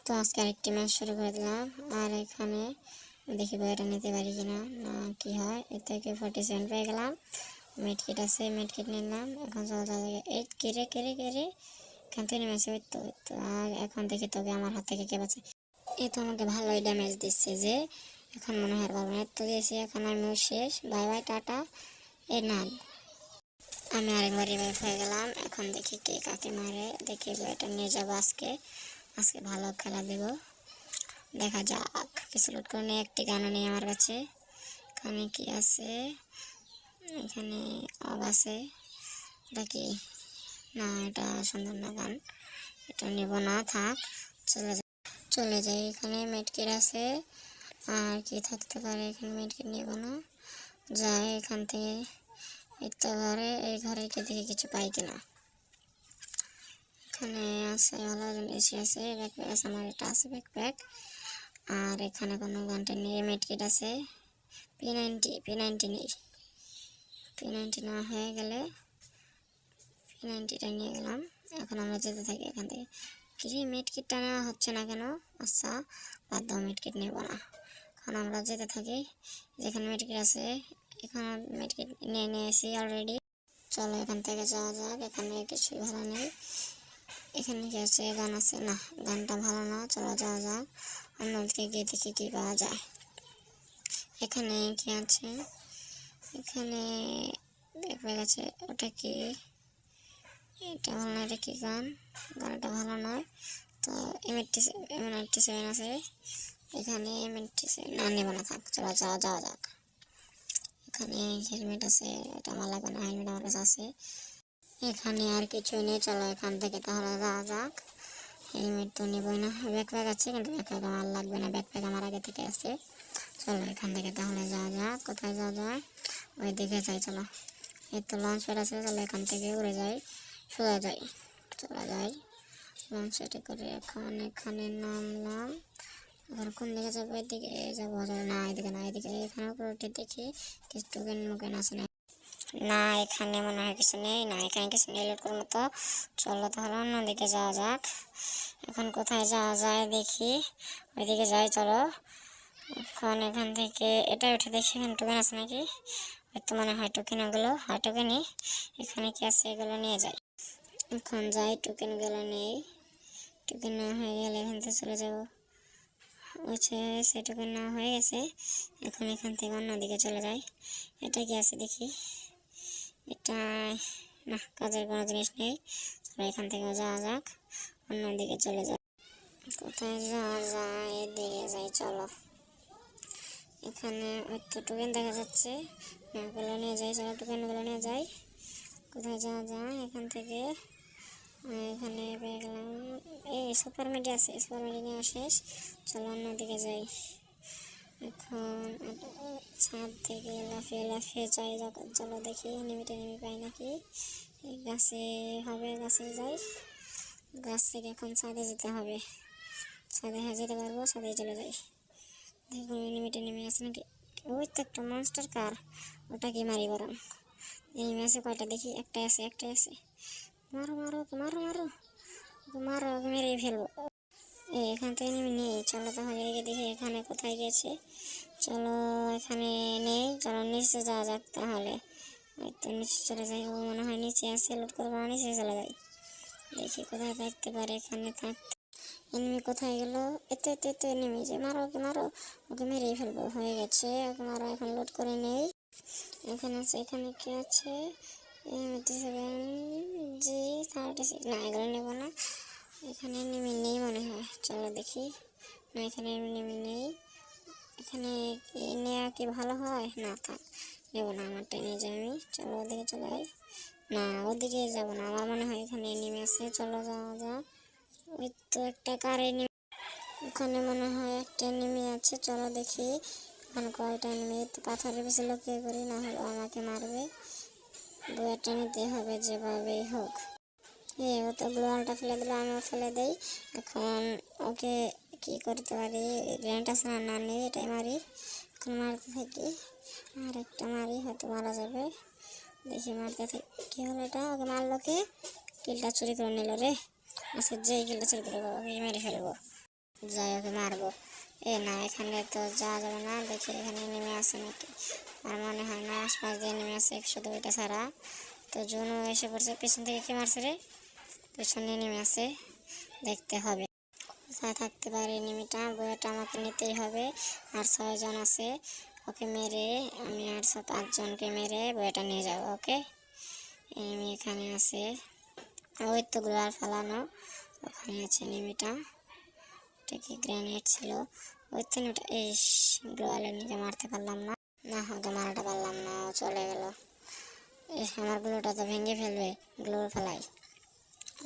তো আজকে আরেকটি ম্যাচ শুরু করে দিলাম। আর এখানে দেখি বইটা নিতে পারি কিনা, না কি হয়। এর থেকে 47 পেয়ে গেলাম। মেডকিট আছে, মেডকিট নিলাম। এখন চল যাওয়া এই কেড়ে কেড়ে কেড়ে এখান থেকে নেমেছে। ওই তো আর এখন দেখি তোকে আমার হাত থেকে কে বাঁচে। এ তো আমাকে ভালোই ড্যামেজ দিচ্ছে, যে এখন মনে হয় পারবো না। তো দিয়েছি, এখন আমিও শেষ। Bye bye, tata. এ না, আমি আরেকবার রিভাইভ হয়ে গেলাম। এখন দেখি কে কাকে মারে, দেখি বইটা নিয়ে যাবো। আজকে ভালো খেলা দেব, দেখা যাক। কিছু লুট করে নিয়ে একটি গানও নেই আমার কাছে। এখানে কি আছে? এখানে অব আছে, এটা কি? না, এটা সুন্দর না গান, এটা নেব না, থাক। চলে যাই। এখানে মেডকিট আছে, আর কি থাকতে পারে এখানে? মেডকিট নেব না, যাই এখান থেকে। এই তো ঘরে, এই ঘরে কে দেখি কিছু পাই কিনা। এখানে আছে ভালো এসি আছে, ব্যাকপ্যাক আছে, আমার এটা আছে ব্যাকপ্যাক। আর এখানে কোনো গানটা নেই। মেডকিট আছে, P90 নেই। P90 না হয়ে গেলে P90টা নিয়ে গেলাম। এখন আমরা যেতে থাকি এখান থেকে। কি মেডকিটটা নেওয়া হচ্ছে না কেন? আচ্ছা বাদ দাও, মেডকিট নেব না। এখন আমরা যেতে থাকি, যেখানে মেডকিট আছে। এখানে মেডকিট নিয়ে নিয়েছি অলরেডি। চলো এখান থেকে যাওয়া যাক। এখানে কিছুই ভালো নেই। এখানে কি আছে? গান আছে, না গানটা ভালো না। চলো যাওয়া যাক, অন্যদিকে গিয়ে দেখি কি পাওয়া যায়। এখানে কি আছে? এখানে ব্যাকপ্যাক আছে, ওটা কি? এটা ভালো না। এটা কি গান? গানটা ভালো নয়। তো M87 আছে এখানে। M87 না, নেব না, থাক। চলো যাওয়া যাক। এখানে হেলমেট আছে, এটা আমার লাগবে না, হেলমেট আমার কাছে আছে। এখানে আর কিছু নেই, চলো এখান থেকে তাহলে যাওয়া যাক। হেলমেট তো নেবই না। ব্যাকপ্যাক আছে, কিন্তু ব্যাকপ্যাক আমার লাগবে না, ব্যাকপ্যাক আমার আগে থেকে আছে। চলো এখান থেকে তাহলে যাওয়া যাক। কোথায় যাওয়া যায়? ওই দিকে যাই, চলো। এই তো লঞ্চ প্যাড আছে, চলো এখান থেকে উড়ে যাই, সোজা যাই। চলে যাই লঞ্চ প্যাডে করে। এখন এখানে নামলাম। এখন কোন দিকে যাবো? এদিকে যাবো? না, এদিকে না, এদিকে। এখানে উপরে উঠে দেখি কিছু টোকেন মোকেন আছে না। না, এখানে মনে হয় কিছু নেই। না, এখানে কিছু নেই লোড করার মতো। চলো তাহলে অন্যদিকে যাওয়া যাক। এখন কোথায় যাওয়া যায় দেখি, ওইদিকে যাই, চলো। এখন এখান থেকে এটা উঠে দেখি এখানে টোকেন আছে নাকি। তো মনে হয় টোকেন, ওগুলো হয় টোকেনই। এখানে কি আছে? এগুলো নিয়ে যাই। এখন যাই, টোকেনগুলো নেই। টোকেন না হয়ে গেলে এখান থেকে চলে যাবো। হচ্ছে সে টোকেন না হয়ে গেছে। এখন এখান থেকে অন্যদিকে চলে যাই। এটা কি আছে দেখি। এটা না, কাজের কোনো জিনিস নেই। চলো এখান থেকে যাওয়া যাক, অন্যদিকে চলে যাই। কোথায় যাওয়া যায়? এদিকে যাই, চলো। এখানে ওই তো টোকেন দেখা যাচ্ছে, না ওগুলো নিয়ে যাই। চলো টোকেনগুলো নিয়ে যাই। কোথায় যাওয়া যায় এখান থেকে? এখানে পেয়ে গেলাম। এই সুপার মিডি আছে, সুপার মিডি নেওয়া শেষ। চলো অন্যদিকে যাই। এখন ছাদ থেকে লাফিয়ে লাফিয়ে যাই। চলো দেখি নেমে পাই নাকি। এই গাছে হবে, গাছে যাই। গাছ থেকে এখন ছাদে যেতে হবে। ছাদে যেতে পারবো, ছাদে চলে যাই। দেখুন নেমে আছে নাকি। ওই তো একটা মনস্টার কার, ওটা কি মারি বরং। নেমে আছে কয়টা দেখি। একটাই আছে। মারো ওকে, মারো ওকে, মেরেই ফেলবো। এখান থেকে নেমে নেই। চলো তাহলে এদিকে দেখি এখানে কোথায় গেছে। চলো এখানে নেই, চলো নিচে যাওয়া যাক তাহলে। ওই তো নিচে চলে যাই। ও মনে হয় নিচে আছে, লোড করবো, নিচে চলে যাই। দেখি কোথায় থাকতে পারে। এখানে থাকতে এনিমি কোথায় গেল? এতে এনিমি, যে মারো ওকে মেরেই ফেলবো। হয়ে গেছে, ওকে মারো। এখন লোড করে নেই। এখানে আছে, এখানে কি আছে? M87G36, না এগুলো নেবো না। এখানে এনিমি নেই মনে হয়, চলো দেখি। না, এখানে এনিমি নেই। এখানে নেওয়া কি ভালো হয়? না থাক, নেবো না, আমারটা নিয়ে যাই আমি। চলো ওদিকে চলে যাই। না, ওদিকে যাবো না, আমার মনে হয় এখানে এনিমি আছে। চলো যাওয়া যাক। ওই তো একটা কার এনিমি, ওখানে মনে হয় একটা এনিমি আছে। চলো দেখি ওখানে কয়টা এনিমি। তো পাথরের পিছনে লক্ষ্য করি, না হলে আমাকে মারবে। বইটা নিতে হবে যেভাবেই হোক। ও তো গ্লোয়ালটা ফেলে দিল, আমিও ফেলে দিই। এখন ওকে কি করতে পারি? গ্রেনেড আছে না নেই, এটাই মারি। এখন মারতে থাকি, আর একটা মারি, হয়তো মারা যাবে। দেখি মারতে থাকি। কি হলো এটা? ওকে মারলো কে? কিলটা চুরি করে নিল রে। আজকে যেই কিলটা চুরি করে ওকে মেরে ফেলবো। যাই ওকে মারবো। এ না, এখানে তো যাওয়া যাবে না, দেখি এখানে নেমে আসে নাকি। আর মনে হয় না, আশপাশ দিয়ে নেমে আসে, শুধু ওইটা ছাড়া। তো জুনও এসে পড়ছে। পেছন থেকে কে মারছে রে? পেছনে নেমে আসে, দেখতে হবে কোথায় থাকতে পারে এনিমিটা। বইটা আমাকে নিতেই হবে। আর 6 জন আছে, ওকে মেরে আমি আর 5 জনকে মেরে বইটা নিয়ে যাবো। ওকে, এনিমি এখানে আছে। ওই তো গ্লোয়াল ফালানো, ওখানে আছে এনিমিটা। এটা কি গ্রেনেড ছিল? ওই তো এনিমিটা। এই গ্লোয়ালের নিচে মারতে পারলাম না। না, ওকে মারাটা পারলাম না, ও চলে গেল। আমার গ্লোটা তো ভেঙে ফেলবে। গ্লোর ফেলাই,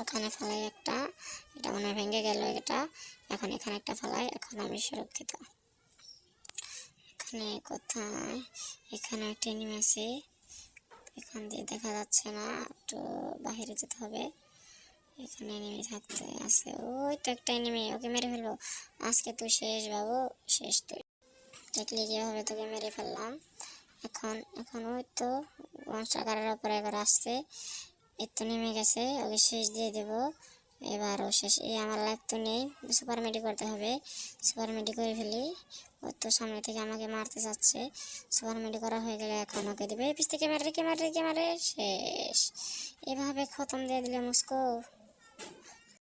ওখানে ফেলাই একটা। এটা মনে হয় ভেঙে গেল এটা। এখন এখানে একটা ফেলাই, এখন আমি সুরক্ষিত। এখানে কোথায়? এখানে একটা এনিমি আছে, এখান দিয়ে দেখা যাচ্ছে না, একটু বাহিরে যেতে হবে। এখানে এনিমি থাকতে আছে। ওই তো একটা এনিমি, ওকে মেরে ফেলবো। আজকে তুই শেষ বাবু, শেষ তুই। দেখলি কিভাবে তোকে মেরে ফেললাম। এখন এখন ওই তো মনস্টারের উপরে এবার আসছে। এই তো নেমে গেছে, ওকে শেষ দিয়ে দেবো। এবারও শেষ। এই আমার লাইফ তো নেই, সুপার মেডি করতে হবে। সুপার মেডি করে ফেলি। ও তো সামনে থেকে আমাকে মারতে চাচ্ছে। সুপার মেডি করা হয়ে গেলে এখন ওকে দেবে। পিছ থেকে মারে, কে মারে, কে মারে, শেষ। এভাবে খতম দিয়ে দিলে মুস্কো।